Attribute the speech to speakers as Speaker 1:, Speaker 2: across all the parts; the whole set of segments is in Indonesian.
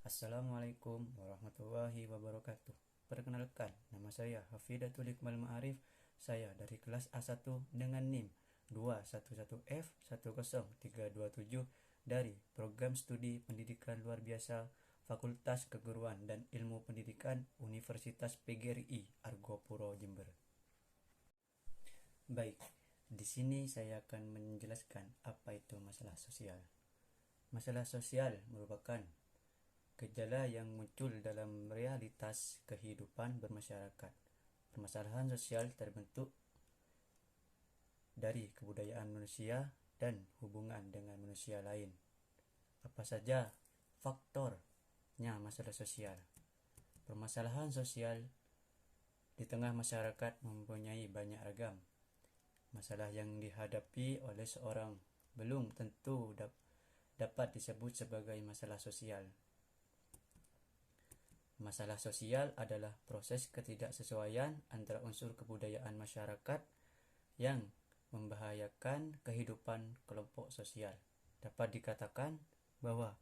Speaker 1: Assalamualaikum warahmatullahi wabarakatuh. Perkenalkan, nama saya Hafidatul Iqmal Ma'arif. Saya dari kelas A1 dengan NIM 211F10327 dari Program Studi Pendidikan Luar Biasa Fakultas Keguruan dan Ilmu Pendidikan Universitas PGRI Argopuro Jember. Baik, di sini saya akan menjelaskan apa itu masalah sosial. Masalah sosial merupakan gejala yang muncul dalam realitas kehidupan bermasyarakat. Permasalahan sosial terbentuk dari kebudayaan manusia dan hubungan dengan manusia lain. Apa saja faktornya masalah sosial? Permasalahan sosial di tengah masyarakat mempunyai banyak ragam. Masalah yang dihadapi oleh seorang belum tentu dapat disebut sebagai masalah sosial. Masalah sosial adalah proses ketidaksesuaian antara unsur kebudayaan masyarakat yang membahayakan kehidupan kelompok sosial. Dapat dikatakan bahwa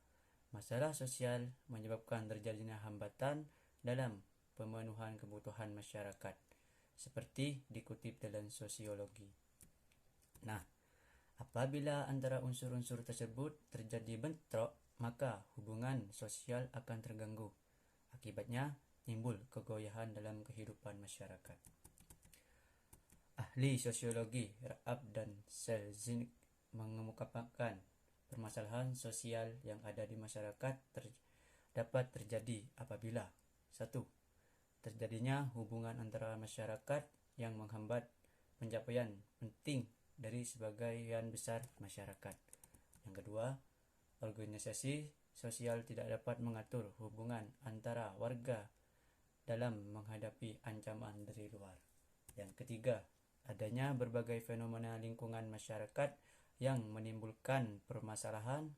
Speaker 1: masalah sosial menyebabkan terjadinya hambatan dalam pemenuhan kebutuhan masyarakat, seperti dikutip dalam sosiologi. Nah, apabila antara unsur-unsur tersebut terjadi bentrok, maka hubungan sosial akan terganggu. Akibatnya timbul kegoyahan dalam kehidupan masyarakat. Ahli sosiologi Raab dan Selznick mengemukakan permasalahan sosial yang ada di masyarakat dapat terjadi apabila 1. Terjadinya hubungan antara masyarakat yang menghambat pencapaian penting dari sebagian besar masyarakat. Yang kedua, organisasi sosial tidak dapat mengatur hubungan antara warga dalam menghadapi ancaman dari luar. Yang ketiga, adanya berbagai fenomena lingkungan masyarakat yang menimbulkan permasalahan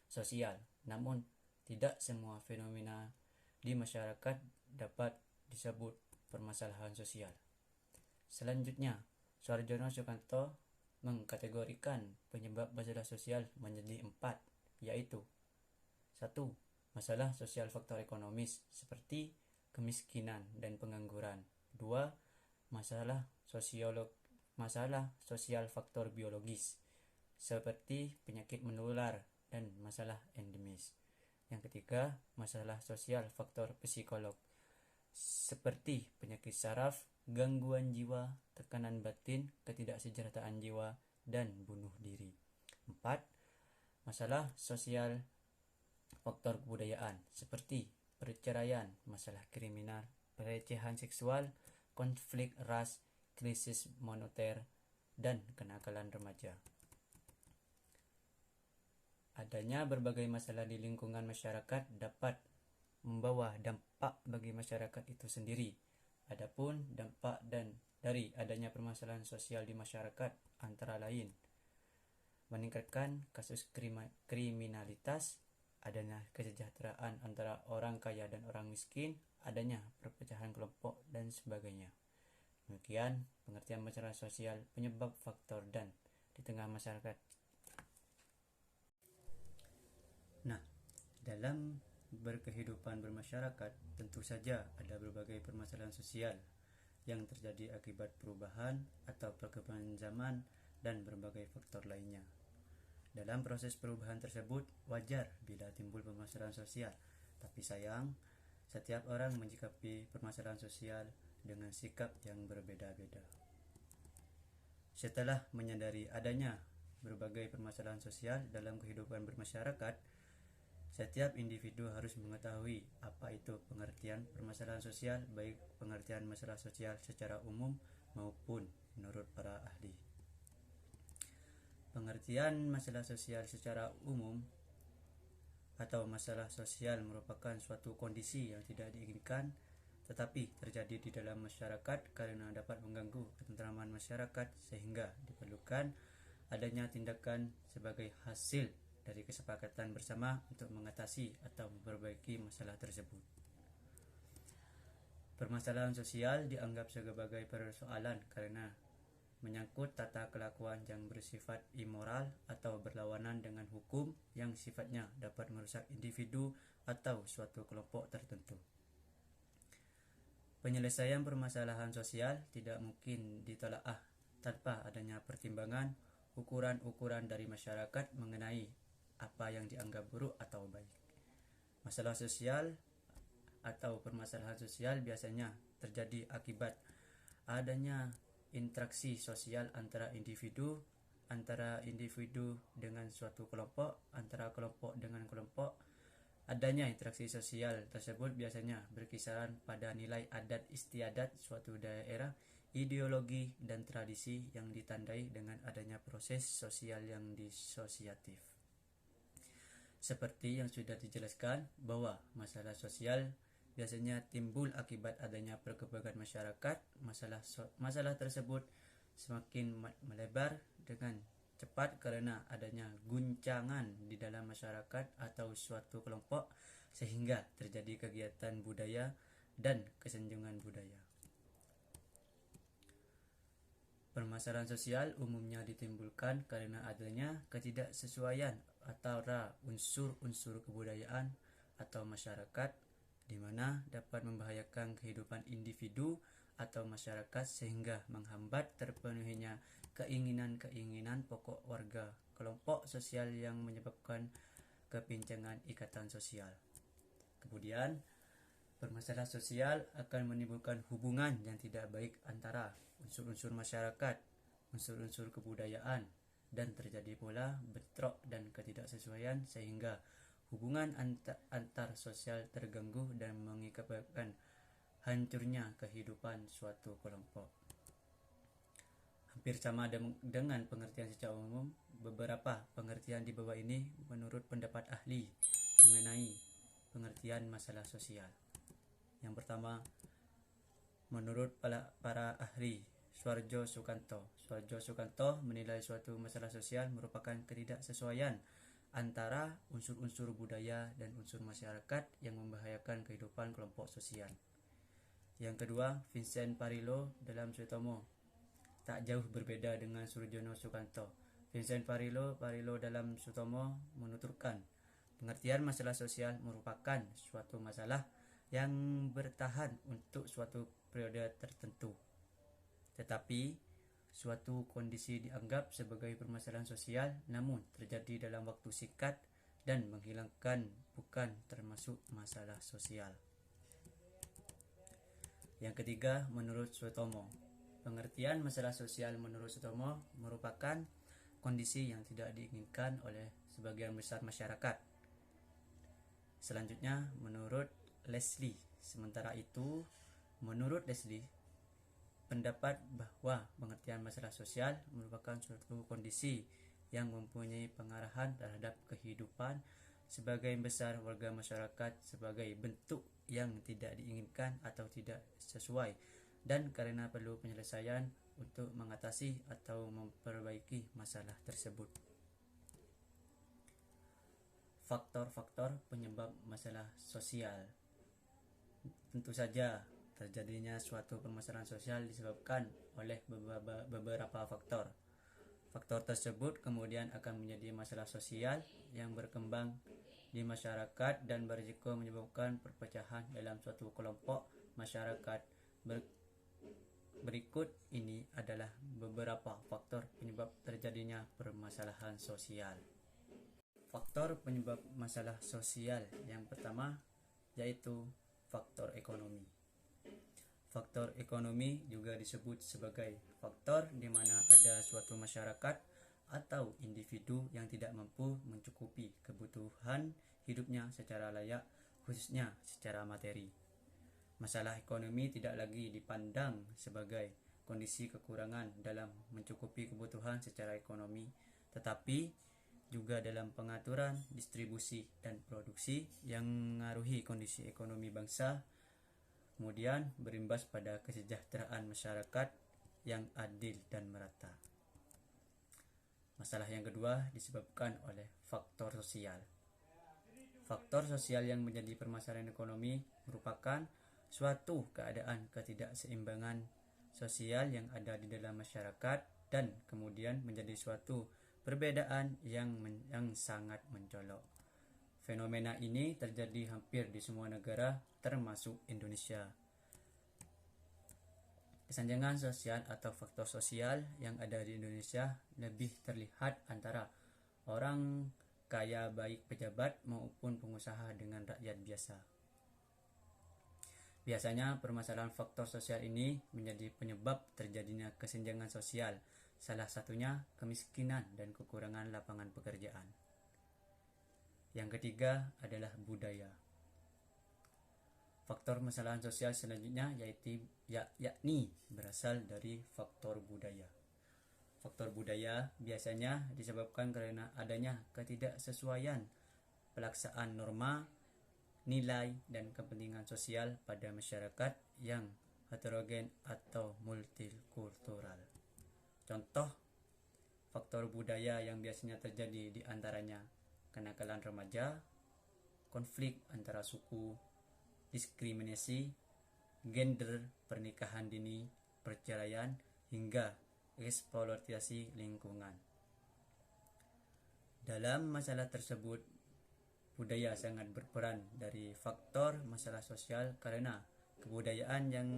Speaker 1: sosial. Namun, tidak semua fenomena di masyarakat dapat disebut permasalahan sosial. Selanjutnya, Suarjono Sukanto mengkategorikan penyebab masalah sosial menjadi 4, yaitu 1. Masalah sosial faktor ekonomis seperti kemiskinan dan pengangguran. 2. Masalah sosial faktor biologis seperti penyakit menular dan masalah endemis. Yang ketiga, masalah sosial faktor psikolog seperti penyakit saraf, gangguan jiwa, tekanan batin, ketidaksejahteraan jiwa, dan bunuh diri. 4. Masalah sosial faktor kebudayaan seperti perceraian, masalah kriminal, pelecehan seksual, konflik ras, krisis moneter, dan kenakalan remaja. Adanya berbagai masalah di lingkungan masyarakat dapat membawa dampak bagi masyarakat itu sendiri. Adapun dampak dari adanya permasalahan sosial di masyarakat antara lain meningkatkan kasus kriminalitas, adanya kesejahteraan antara orang kaya dan orang miskin, adanya perpecahan kelompok, dan sebagainya. Demikian pengertian masalah sosial, penyebab, faktor, dan di tengah masyarakat. Nah, dalam berkehidupan bermasyarakat, tentu saja ada berbagai permasalahan sosial yang terjadi akibat perubahan atau perkembangan zaman dan berbagai faktor lainnya. Dalam proses perubahan tersebut, wajar bila timbul permasalahan sosial, tapi sayang, setiap orang menyikapi permasalahan sosial dengan sikap yang berbeda-beda. Setelah menyadari adanya berbagai permasalahan sosial dalam kehidupan bermasyarakat, setiap individu harus mengetahui apa itu pengertian permasalahan sosial, baik pengertian masalah sosial secara umum maupun menurut para ahli. Pengertian masalah sosial secara umum atau masalah sosial merupakan suatu kondisi yang tidak diinginkan tetapi terjadi di dalam masyarakat karena dapat mengganggu ketentraman masyarakat, sehingga diperlukan adanya tindakan sebagai hasil dari kesepakatan bersama untuk mengatasi atau memperbaiki masalah tersebut. Permasalahan sosial dianggap sebagai persoalan karena menyangkut tata kelakuan yang bersifat immoral atau berlawanan dengan hukum yang sifatnya dapat merusak individu atau suatu kelompok tertentu. Penyelesaian permasalahan sosial tidak mungkin ditelaah tanpa adanya pertimbangan ukuran-ukuran dari masyarakat mengenai apa yang dianggap buruk atau baik. Masalah sosial atau permasalahan sosial biasanya terjadi akibat adanya interaksi sosial antara individu dengan suatu kelompok, antara kelompok dengan kelompok. Adanya interaksi sosial tersebut biasanya berkisaran pada nilai adat istiadat suatu daerah, ideologi dan tradisi yang ditandai dengan adanya proses sosial yang disosiatif. Seperti yang sudah dijelaskan bahwa masalah sosial biasanya timbul akibat adanya perkembangan masyarakat. Masalah tersebut semakin melebar dengan cepat karena adanya guncangan di dalam masyarakat atau suatu kelompok, sehingga terjadi kegiatan budaya dan kesenjangan budaya. Permasalahan sosial umumnya ditimbulkan karena adanya ketidaksesuaian antara unsur-unsur kebudayaan atau masyarakat, di mana dapat membahayakan kehidupan individu atau masyarakat sehingga menghambat terpenuhinya keinginan-keinginan pokok warga kelompok sosial yang menyebabkan kepincangan ikatan sosial. Kemudian, permasalahan sosial akan menimbulkan hubungan yang tidak baik antara unsur-unsur masyarakat, unsur-unsur kebudayaan, dan terjadi pula bentrok dan ketidaksesuaian sehingga hubungan antar sosial terganggu dan mengakibatkan hancurnya kehidupan suatu kelompok. Hampir sama dengan pengertian secara umum, beberapa pengertian di bawah ini menurut pendapat ahli mengenai pengertian masalah sosial. Yang pertama, menurut para ahli, Suardjo Sukanto menilai suatu masalah sosial merupakan ketidaksesuaian antara unsur-unsur budaya dan unsur masyarakat yang membahayakan kehidupan kelompok sosial. Yang kedua, Vincent Parillo dalam Sutomo tak jauh berbeda dengan Suardjo Sukanto. Vincent Parillo dalam Sutomo menuturkan, pengertian masalah sosial merupakan suatu masalah yang bertahan untuk suatu periode tertentu. Tetapi suatu kondisi dianggap sebagai permasalahan sosial namun terjadi dalam waktu singkat dan menghilangkan bukan termasuk masalah sosial. Yang ketiga, menurut Sutomo, pengertian masalah sosial menurut Sutomo merupakan kondisi yang tidak diinginkan oleh sebagian besar masyarakat. Selanjutnya, menurut Leslie. Sementara itu, menurut Leslie, pendapat bahwa pengertian masalah sosial merupakan suatu kondisi yang mempunyai pengarahan terhadap kehidupan sebagian besar warga masyarakat sebagai bentuk yang tidak diinginkan atau tidak sesuai, dan karena perlu penyelesaian untuk mengatasi atau memperbaiki masalah tersebut. Faktor-faktor penyebab masalah sosial. Tentu saja terjadinya suatu permasalahan sosial disebabkan oleh beberapa faktor. Faktor tersebut kemudian akan menjadi masalah sosial yang berkembang di masyarakat dan berisiko menyebabkan perpecahan dalam suatu kelompok masyarakat. Berikut ini adalah beberapa faktor penyebab terjadinya permasalahan sosial. Faktor penyebab masalah sosial yang pertama yaitu faktor ekonomi. Faktor ekonomi juga disebut sebagai faktor di mana ada suatu masyarakat atau individu yang tidak mampu mencukupi kebutuhan hidupnya secara layak, khususnya secara materi. Masalah ekonomi tidak lagi dipandang sebagai kondisi kekurangan dalam mencukupi kebutuhan secara ekonomi, tetapi juga dalam pengaturan distribusi dan produksi yang mengaruhi kondisi ekonomi bangsa, kemudian berimbas pada kesejahteraan masyarakat yang adil dan merata. Masalah yang kedua disebabkan oleh faktor sosial. Faktor sosial yang menjadi permasalahan ekonomi merupakan suatu keadaan ketidakseimbangan sosial yang ada di dalam masyarakat dan kemudian menjadi suatu perbedaan yang sangat mencolok. Fenomena ini terjadi hampir di semua negara termasuk Indonesia. Kesenjangan sosial atau faktor sosial yang ada di Indonesia lebih terlihat antara orang kaya baik pejabat maupun pengusaha dengan rakyat biasa. Biasanya permasalahan faktor sosial ini menjadi penyebab terjadinya kesenjangan sosial, salah satunya kemiskinan dan kekurangan lapangan pekerjaan. Yang ketiga adalah budaya. Faktor masalahan sosial selanjutnya yakni berasal dari faktor budaya. Faktor budaya biasanya disebabkan karena adanya ketidaksesuaian pelaksanaan norma, nilai, dan kepentingan sosial pada masyarakat yang heterogen atau multikultural. Contoh faktor budaya yang biasanya terjadi di antaranya kenakalan remaja, konflik antara suku, diskriminasi, gender, pernikahan dini, perceraian, hingga eksploitasi lingkungan. Dalam masalah tersebut, budaya sangat berperan dari faktor masalah sosial karena kebudayaan yang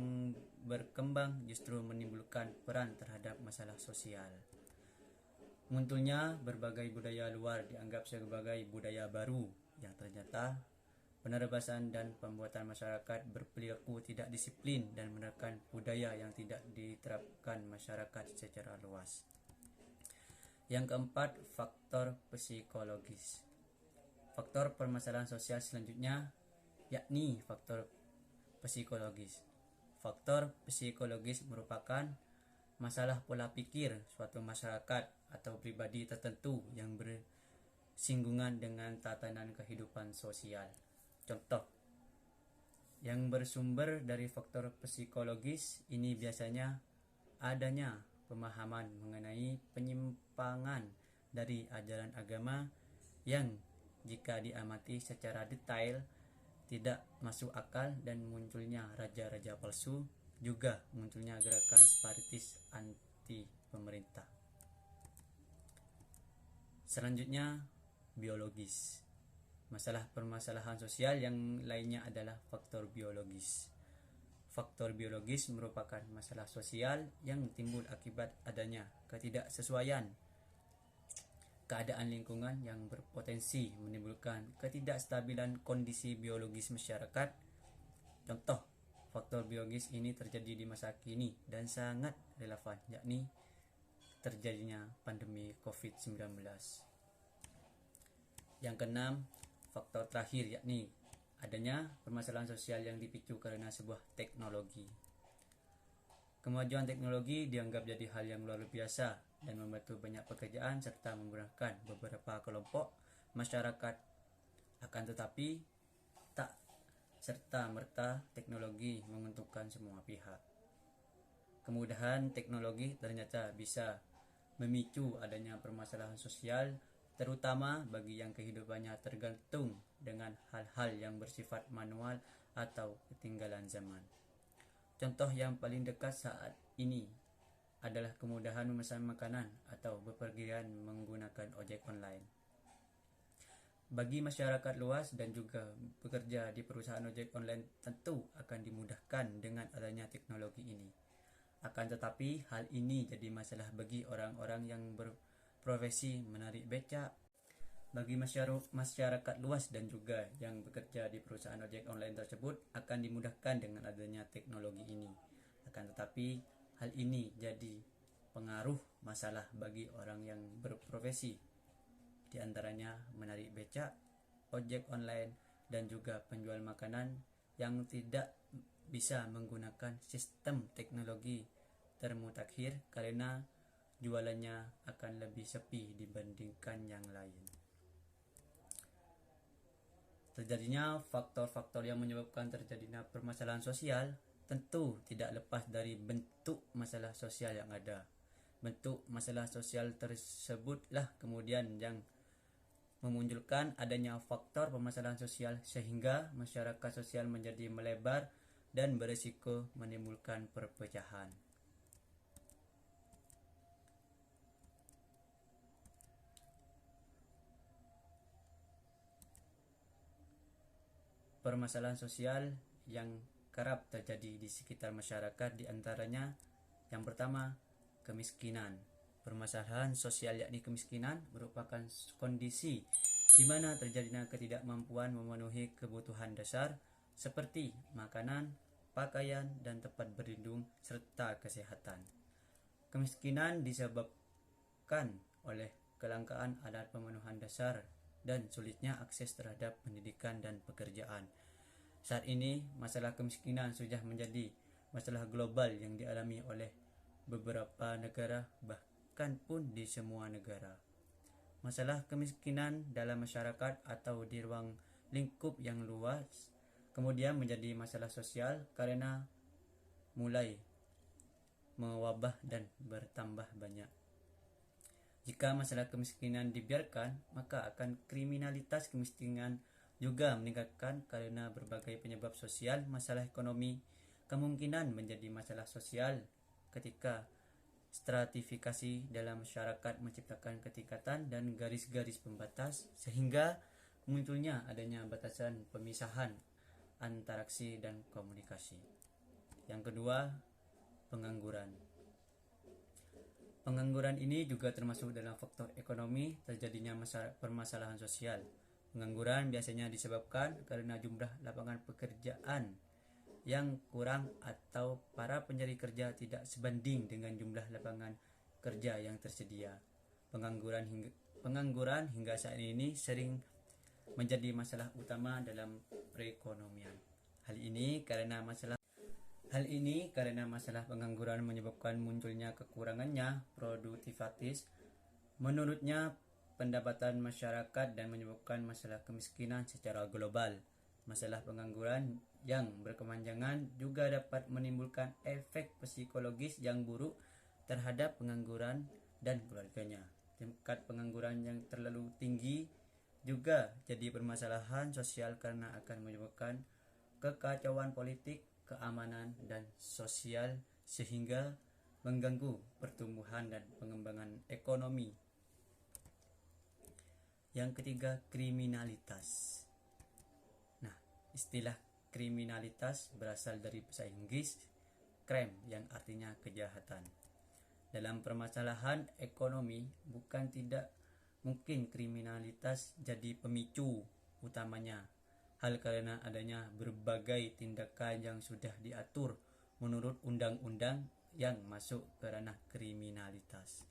Speaker 1: berkembang justru menimbulkan peran terhadap masalah sosial. Munculnya berbagai budaya luar dianggap sebagai budaya baru yang ternyata penerbasan dan pembuatan masyarakat berperilaku tidak disiplin dan menekan budaya yang tidak diterapkan masyarakat secara luas. Yang keempat, faktor psikologis. Faktor permasalahan sosial selanjutnya yakni faktor psikologis. Faktor psikologis merupakan masalah pola pikir suatu masyarakat atau pribadi tertentu yang bersinggungan dengan tatanan kehidupan sosial. Contoh yang bersumber dari faktor psikologis ini biasanya adanya pemahaman mengenai penyimpangan dari ajaran agama yang jika diamati secara detail tidak masuk akal dan munculnya raja-raja palsu, juga munculnya gerakan separatis anti pemerintah. Selanjutnya, biologis. Permasalahan sosial yang lainnya adalah faktor biologis. Faktor biologis merupakan masalah sosial yang timbul akibat adanya ketidaksesuaian keadaan lingkungan yang berpotensi menimbulkan ketidakstabilan kondisi biologis masyarakat. Contoh, faktor biologis ini terjadi di masa kini dan sangat relevan, yakni terjadinya pandemi COVID-19. Yang keenam, faktor terakhir yakni adanya permasalahan sosial yang dipicu karena sebuah teknologi. Kemajuan teknologi dianggap jadi hal yang luar biasa dan membantu banyak pekerjaan serta memudahkan beberapa kelompok masyarakat. Akan tetapi, tak serta-merta teknologi menguntungkan semua pihak. Kemudahan teknologi ternyata bisa memicu adanya permasalahan sosial, terutama bagi yang kehidupannya tergantung dengan hal-hal yang bersifat manual atau ketinggalan zaman. Contoh yang paling dekat saat ini adalah kemudahan memesan makanan atau bepergian menggunakan ojek online. Bagi masyarakat luas dan juga bekerja di perusahaan ojek online tentu akan dimudahkan dengan adanya teknologi ini. Akan tetapi hal ini jadi masalah bagi orang-orang yang berprofesi menarik becak. Bagi masyarakat luas dan juga yang bekerja di perusahaan ojek online tersebut akan dimudahkan dengan adanya teknologi ini. Akan tetapi hal ini jadi pengaruh masalah bagi orang yang berprofesi, di antaranya menarik becak, ojek online, dan juga penjual makanan yang tidak bisa menggunakan sistem teknologi termutakhir karena jualannya akan lebih sepi dibandingkan yang lain. Terjadinya faktor-faktor yang menyebabkan terjadinya permasalahan sosial tentu tidak lepas dari bentuk masalah sosial yang ada. Bentuk masalah sosial tersebutlah kemudian yang memunculkan adanya faktor permasalahan sosial sehingga masyarakat sosial menjadi melebar dan berisiko menimbulkan perpecahan. permasalahan sosial yang kerap terjadi di sekitar masyarakat, diantaranya yang pertama, kemiskinan. Permasalahan sosial yakni kemiskinan merupakan kondisi di mana terjadinya ketidakmampuan memenuhi kebutuhan dasar seperti makanan, pakaian, dan tempat berlindung serta kesehatan. Kemiskinan disebabkan oleh kelangkaan alat pemenuhan dasar dan sulitnya akses terhadap pendidikan dan pekerjaan. Saat ini, masalah kemiskinan sudah menjadi masalah global yang dialami oleh beberapa negara, bahkan pun di semua negara. Masalah kemiskinan dalam masyarakat atau di ruang lingkup yang luas kemudian menjadi masalah sosial karena mulai mewabah dan bertambah banyak. Jika masalah kemiskinan dibiarkan, maka akan kriminalitas kemiskinan juga meningkatkan karena berbagai penyebab sosial. Masalah ekonomi kemungkinan menjadi masalah sosial ketika stratifikasi dalam masyarakat menciptakan ketikatan dan garis-garis pembatas sehingga munculnya adanya batasan pemisahan antaraksi dan komunikasi. Yang kedua, pengangguran. Pengangguran ini juga termasuk dalam faktor ekonomi terjadinya permasalahan sosial. Pengangguran biasanya disebabkan karena jumlah lapangan pekerjaan yang kurang atau para pencari kerja tidak sebanding dengan jumlah lapangan kerja yang tersedia. Pengangguran hingga saat ini sering menjadi masalah utama dalam perekonomian. Hal ini karena masalah pengangguran menyebabkan munculnya kekurangannya produktivitas, menurutnya pendapatan masyarakat, dan menyebabkan masalah kemiskinan secara global. Masalah pengangguran yang berkepanjangan juga dapat menimbulkan efek psikologis yang buruk terhadap pengangguran dan keluarganya. Tingkat pengangguran yang terlalu tinggi juga jadi permasalahan sosial karena akan menyebabkan kekacauan politik, keamanan, dan sosial sehingga mengganggu pertumbuhan dan pengembangan ekonomi. Yang ketiga, kriminalitas. Nah, istilah kriminalitas berasal dari bahasa Inggris crime yang artinya kejahatan. Dalam permasalahan ekonomi, bukan tidak mungkin kriminalitas jadi pemicu utamanya. Hal karena adanya berbagai tindakan yang sudah diatur menurut undang-undang yang masuk ke ranah kriminalitas.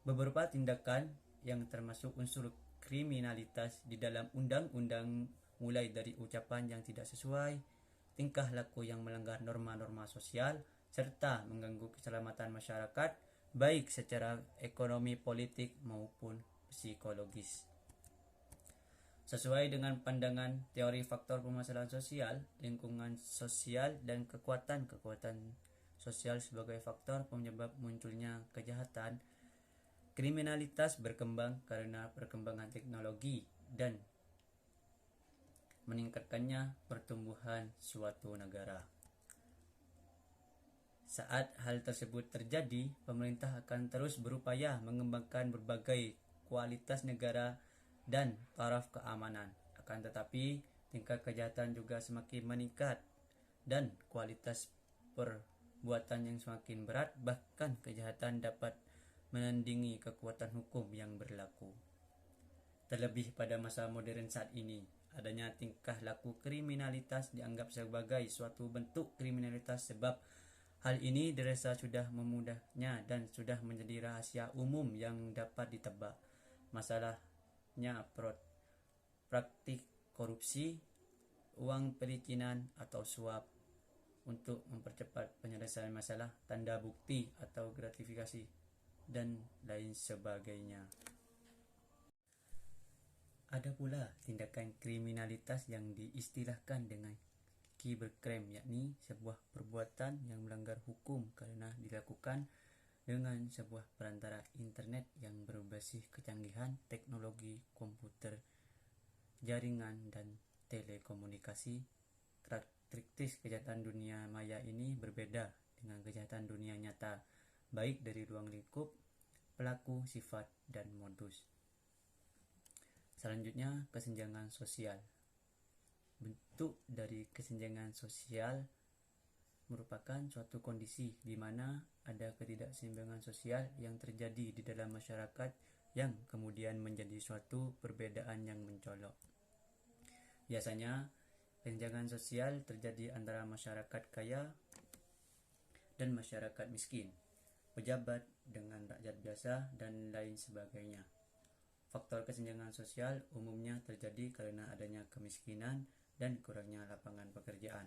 Speaker 1: Beberapa tindakan yang termasuk unsur kriminalitas di dalam undang-undang mulai dari ucapan yang tidak sesuai, tingkah laku yang melanggar norma-norma sosial, serta mengganggu keselamatan masyarakat baik secara ekonomi, politik maupun psikologis. Sesuai dengan pandangan teori faktor permasalahan sosial, lingkungan sosial dan kekuatan sosial sebagai faktor penyebab munculnya kejahatan, kriminalitas berkembang karena perkembangan teknologi dan meningkatkannya pertumbuhan suatu negara. Saat hal tersebut terjadi, pemerintah akan terus berupaya mengembangkan berbagai kualitas negara dan taraf keamanan. Akan tetapi, tingkat kejahatan juga semakin meningkat dan kualitas perbuatan yang semakin berat, bahkan kejahatan dapat menandingi kekuatan hukum yang berlaku. Terlebih pada masa modern saat ini, adanya tingkah laku kriminalitas dianggap sebagai suatu bentuk kriminalitas sebab hal ini dirasa sudah memudahnya dan sudah menjadi rahasia umum yang dapat ditebak. Masalahnya praktik korupsi, uang pelicinan atau suap untuk mempercepat penyelesaian masalah, tanda bukti atau gratifikasi, dan lain sebagainya. Ada pula tindakan kriminalitas yang diistilahkan dengan cybercrime, yakni sebuah perbuatan yang melanggar hukum karena dilakukan dengan sebuah perantara internet yang berbasis kecanggihan teknologi komputer, jaringan, dan telekomunikasi. Karakteristik kejahatan dunia maya ini berbeda dengan kejahatan dunia nyata, baik dari ruang lingkup, pelaku, sifat, dan modus. Selanjutnya, kesenjangan sosial. bentuk dari kesenjangan sosial merupakan suatu kondisi di mana ada ketidakseimbangan sosial yang terjadi di dalam masyarakat yang kemudian menjadi suatu perbedaan yang mencolok. Biasanya, kesenjangan sosial terjadi antara masyarakat kaya dan masyarakat miskin, pejabat dengan rakyat biasa, dan lain sebagainya. Faktor kesenjangan sosial umumnya terjadi karena adanya kemiskinan dan kurangnya lapangan pekerjaan.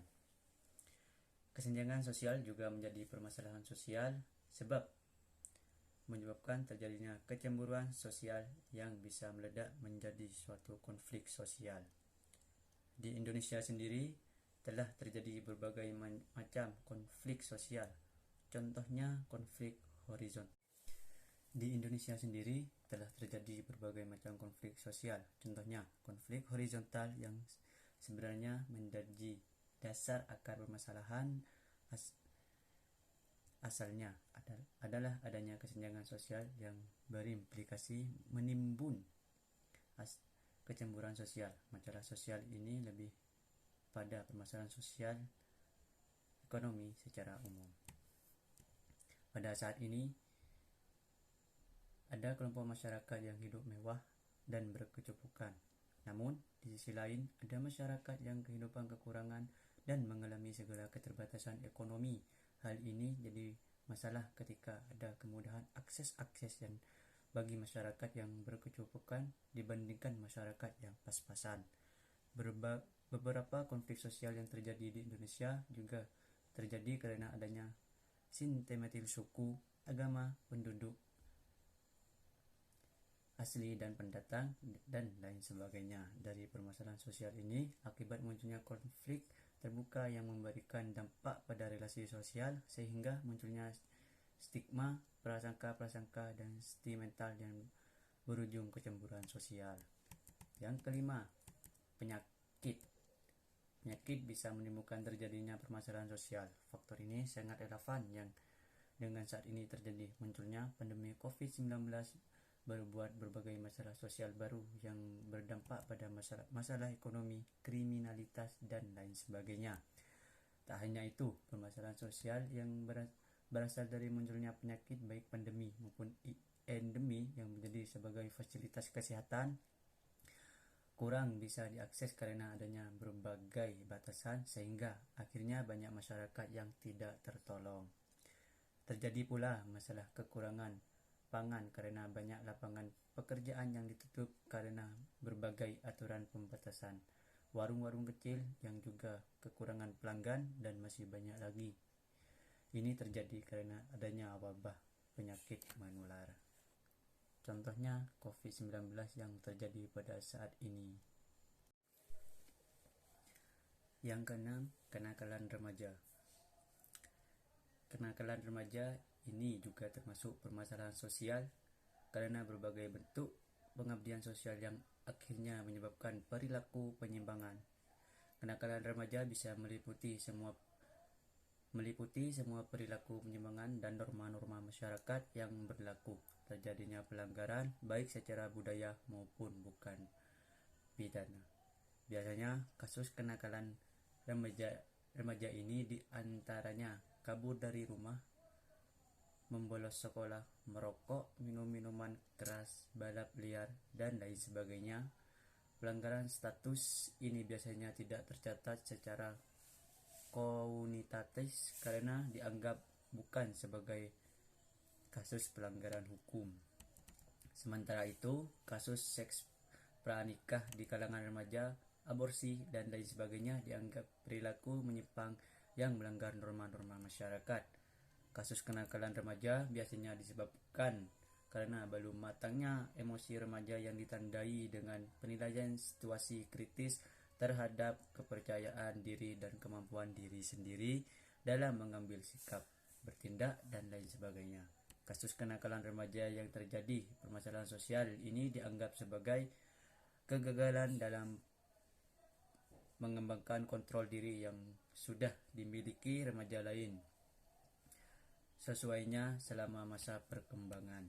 Speaker 1: Kesenjangan sosial juga menjadi permasalahan sosial sebab menyebabkan terjadinya kecemburuan sosial yang bisa meledak menjadi suatu konflik sosial. Di Indonesia sendiri telah terjadi berbagai macam konflik sosial. Contohnya konflik horizontal. Di Indonesia sendiri telah terjadi berbagai macam konflik sosial. Contohnya konflik horizontal yang sebenarnya menjadi dasar akar permasalahan asalnya adalah adanya kesenjangan sosial yang berimplikasi menimbun kecemburuan sosial. Masalah sosial ini lebih pada permasalahan sosial ekonomi secara umum. Pada saat ini ada kelompok masyarakat yang hidup mewah dan berkecukupan. Namun di sisi lain ada masyarakat yang kehidupan kekurangan dan mengalami segala keterbatasan ekonomi. Hal ini jadi masalah ketika ada kemudahan akses yang bagi masyarakat yang berkecukupan dibandingkan masyarakat yang pas-pasan. Beberapa konflik sosial yang terjadi di Indonesia juga terjadi karena adanya sistematis suku, agama, penduduk asli dan pendatang, dan lain sebagainya. Dari permasalahan sosial ini, akibat munculnya konflik terbuka yang memberikan dampak pada relasi sosial sehingga munculnya stigma, prasangka dan sentimental yang berujung kecemburuan sosial. Yang kelima, penyakit. Penyakit bisa menimbulkan terjadinya permasalahan sosial. Faktor ini sangat relevan yang dengan saat ini terjadi munculnya pandemi COVID-19 berbuat berbagai masalah sosial baru yang berdampak pada masalah ekonomi, kriminalitas, dan lain sebagainya. Tak hanya itu, permasalahan sosial yang berasal dari munculnya penyakit baik pandemi maupun endemi yang menjadi sebagai fasilitas kesehatan kurang bisa diakses karena adanya berbagai batasan sehingga akhirnya banyak masyarakat yang tidak tertolong. Terjadi pula masalah kekurangan pangan karena banyak lapangan pekerjaan yang ditutup karena berbagai aturan pembatasan, warung-warung kecil yang juga kekurangan pelanggan, dan masih banyak lagi. Ini terjadi karena adanya wabah penyakit menular. Contohnya COVID-19 yang terjadi pada saat ini. Yang keenam, kenakalan remaja. Kenakalan remaja ini juga termasuk permasalahan sosial karena berbagai bentuk pengabdian sosial yang akhirnya menyebabkan perilaku penyimpangan. Kenakalan remaja bisa meliputi semua perilaku penyimpangan dan norma-norma masyarakat yang berlaku. Terjadinya pelanggaran baik secara budaya maupun bukan pidana. Biasanya kasus kenakalan remaja ini diantaranya kabur dari rumah, membolos sekolah, merokok, minum minuman keras, balap liar, dan lain sebagainya. Pelanggaran status ini biasanya tidak tercatat secara kuantitatif karena dianggap bukan sebagai kasus pelanggaran hukum. Sementara itu, kasus seks pranikah di kalangan remaja, aborsi, dan lain sebagainya dianggap perilaku menyimpang yang melanggar norma-norma masyarakat. Kasus kenakalan remaja biasanya disebabkan karena belum matangnya emosi remaja yang ditandai dengan penilaian situasi kritis terhadap kepercayaan diri dan kemampuan diri sendiri dalam mengambil sikap, bertindak, dan lain sebagainya. Kasus kenakalan remaja yang terjadi permasalahan sosial ini dianggap sebagai kegagalan dalam mengembangkan kontrol diri yang sudah dimiliki remaja lain sesuainya selama masa perkembangan.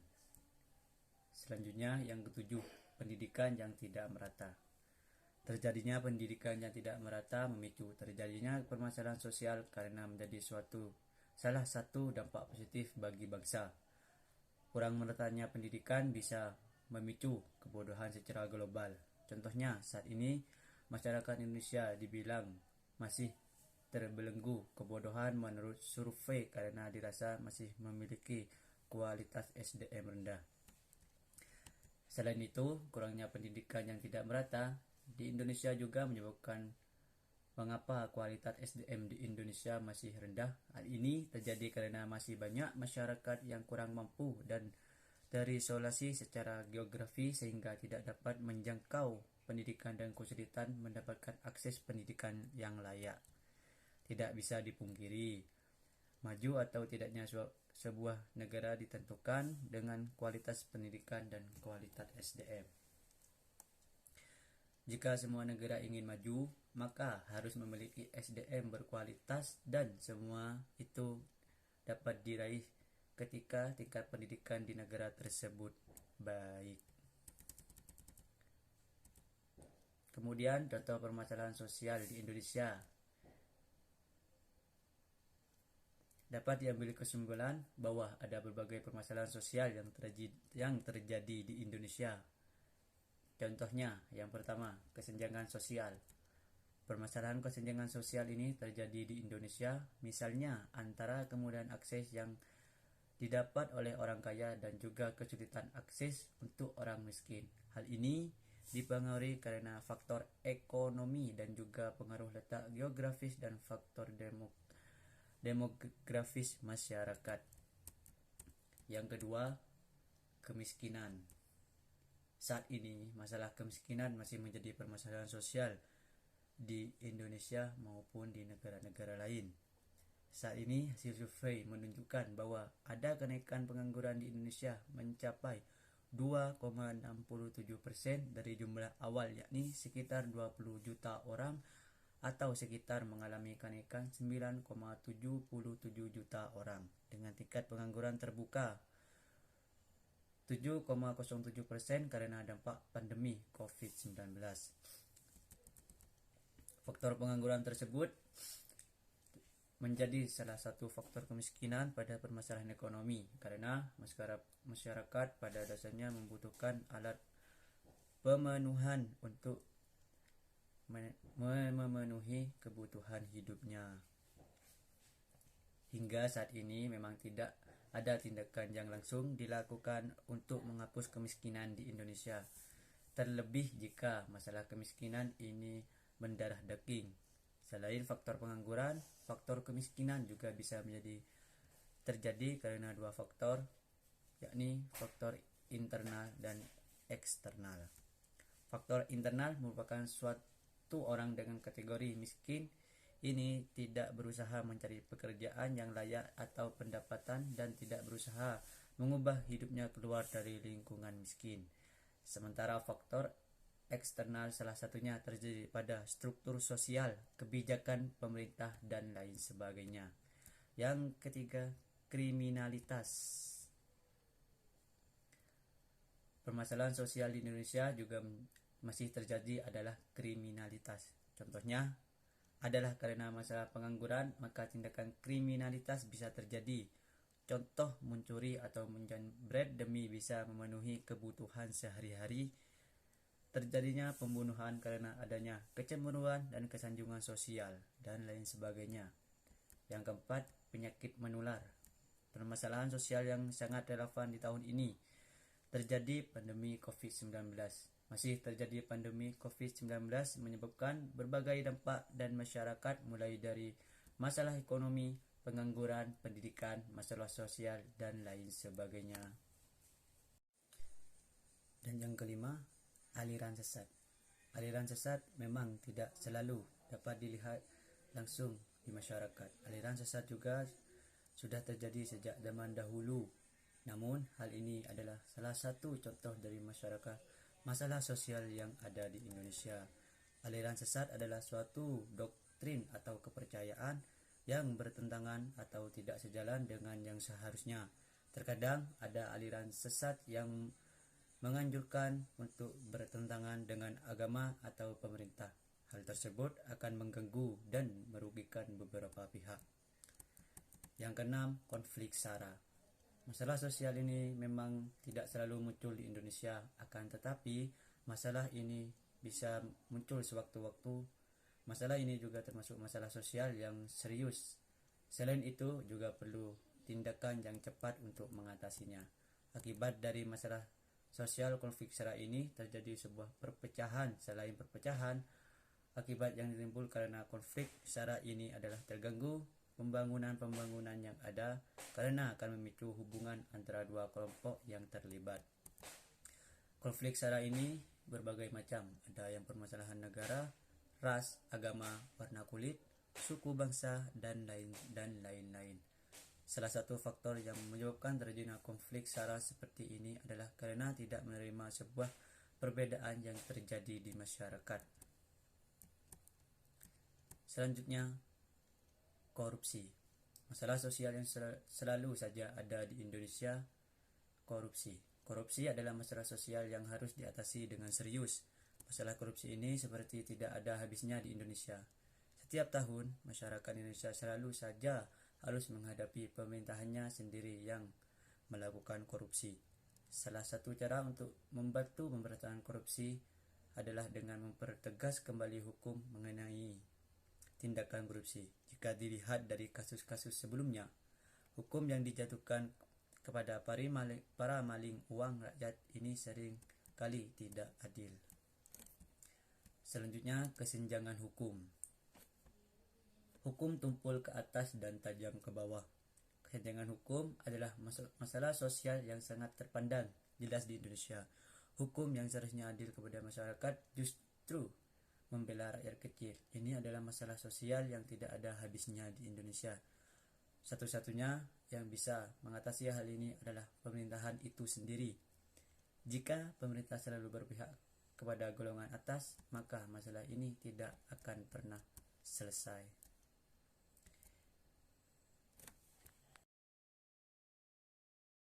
Speaker 1: Selanjutnya yang ketujuh, pendidikan yang tidak merata. Terjadinya pendidikan yang tidak merata memicu terjadinya permasalahan sosial karena menjadi salah satu dampak positif bagi bangsa. Kurang meratanya pendidikan bisa memicu kebodohan secara global. Contohnya, saat ini masyarakat Indonesia dibilang masih terbelenggu kebodohan menurut survei karena dirasa masih memiliki kualitas SDM rendah. Selain itu, kurangnya pendidikan yang tidak merata di Indonesia juga menyebabkan mengapa kualitas SDM di Indonesia masih rendah. Hal ini terjadi karena masih banyak masyarakat yang kurang mampu dan terisolasi secara geografi sehingga tidak dapat menjangkau pendidikan dan kesulitan mendapatkan akses pendidikan yang layak. Tidak bisa dipungkiri, maju atau tidaknya sebuah negara ditentukan dengan kualitas pendidikan dan kualitas SDM. Jika semua negara ingin maju, maka harus memiliki SDM berkualitas dan semua itu dapat diraih ketika tingkat pendidikan di negara tersebut baik. Kemudian contoh permasalahan sosial di Indonesia. Dapat diambil kesimpulan bahwa ada berbagai permasalahan sosial yang terjadi di Indonesia. Contohnya, yang pertama, kesenjangan sosial. Permasalahan kesenjangan sosial ini terjadi di Indonesia, misalnya antara kemudahan akses yang didapat oleh orang kaya dan juga kesulitan akses untuk orang miskin. Hal ini dipengaruhi karena faktor ekonomi dan juga pengaruh letak geografis dan faktor demografis masyarakat. Yang kedua, kemiskinan. Saat ini, masalah kemiskinan masih menjadi permasalahan sosial di Indonesia maupun di negara-negara lain. Saat ini, hasil survei menunjukkan bahwa ada kenaikan pengangguran di Indonesia mencapai 2,67% dari jumlah awal, yakni sekitar 20 juta orang atau sekitar mengalami kenaikan 9,77 juta orang. Dengan tingkat pengangguran terbuka 7,07% karena dampak pandemi COVID-19. Faktor pengangguran tersebut menjadi salah satu faktor kemiskinan pada permasalahan ekonomi karena masyarakat pada dasarnya membutuhkan alat pemenuhan untuk memenuhi kebutuhan hidupnya. Hingga saat ini memang tidak ada tindakan yang langsung dilakukan untuk menghapus kemiskinan di Indonesia. Terlebih jika masalah kemiskinan ini mendarah daging. Selain faktor pengangguran, faktor kemiskinan juga bisa terjadi karena dua faktor, yakni faktor internal dan eksternal. Faktor internal merupakan suatu orang dengan kategori miskin ini tidak berusaha mencari pekerjaan yang layak atau pendapatan dan tidak berusaha mengubah hidupnya keluar dari lingkungan miskin. Sementara faktor eksternal salah satunya terjadi pada struktur sosial, kebijakan pemerintah dan lain sebagainya. Yang ketiga, kriminalitas. Permasalahan sosial di Indonesia juga masih terjadi adalah kriminalitas. Contohnya adalah karena masalah pengangguran, maka tindakan kriminalitas bisa terjadi. Contoh mencuri atau menjamret demi bisa memenuhi kebutuhan sehari-hari. Terjadinya pembunuhan karena adanya kecemburuan dan kesanjungan sosial dan lain sebagainya. Yang keempat, penyakit menular. Permasalahan sosial yang sangat relevan di tahun ini terjadi pandemi COVID-19. Masih terjadi pandemi COVID-19 menyebabkan berbagai dampak dan masyarakat mulai dari masalah ekonomi, pengangguran, pendidikan, masalah sosial, dan lain sebagainya. Dan yang kelima, aliran sesat. Aliran sesat memang tidak selalu dapat dilihat langsung di masyarakat. Aliran sesat juga sudah terjadi sejak zaman dahulu. Namun, hal ini adalah salah satu contoh dari masalah sosial yang ada di Indonesia. Aliran sesat adalah suatu doktrin atau kepercayaan yang bertentangan atau tidak sejalan dengan yang seharusnya. Terkadang ada aliran sesat yang menganjurkan untuk bertentangan dengan agama atau pemerintah. Hal tersebut akan mengganggu dan merugikan beberapa pihak. Yang keenam, konflik SARA. Masalah sosial ini memang tidak selalu muncul di Indonesia, akan tetapi masalah ini bisa muncul sewaktu-waktu. Masalah ini juga termasuk masalah sosial yang serius. Selain itu, juga perlu tindakan yang cepat untuk mengatasinya. Akibat dari masalah sosial konflik SARA ini terjadi sebuah perpecahan. Selain perpecahan, akibat yang ditimbul karena konflik SARA ini adalah terganggu pembangunan yang ada karena akan memicu hubungan antara dua kelompok yang terlibat. Konflik SARA ini berbagai macam, ada yang permasalahan negara, ras, agama, warna kulit, suku bangsa, dan lain-lain. Salah satu faktor yang menyebabkan terjadinya konflik SARA seperti ini adalah karena tidak menerima sebuah perbedaan yang terjadi di masyarakat. Selanjutnya, korupsi. Masalah sosial yang selalu saja ada di Indonesia, korupsi. Korupsi adalah masalah sosial yang harus diatasi dengan serius. Masalah korupsi ini seperti tidak ada habisnya di Indonesia. Setiap tahun, masyarakat Indonesia selalu saja harus menghadapi pemerintahannya sendiri yang melakukan korupsi. Salah satu cara untuk membantu pemberantasan korupsi adalah dengan mempertegas kembali hukum mengenai tindakan korupsi. Jika dilihat dari kasus-kasus sebelumnya, hukum yang dijatuhkan kepada para maling uang rakyat ini sering kali tidak adil. Selanjutnya, kesenjangan hukum. Hukum tumpul ke atas dan tajam ke bawah. Kesenjangan hukum adalah masalah sosial yang sangat terpandang jelas di Indonesia. Hukum yang seharusnya adil kepada masyarakat justru membela rakyat kecil. Ini adalah masalah sosial yang tidak ada habisnya di Indonesia. Satu-satunya yang bisa mengatasi hal ini adalah pemerintahan itu sendiri. Jika pemerintah selalu berpihak kepada golongan atas, maka masalah ini tidak akan pernah selesai.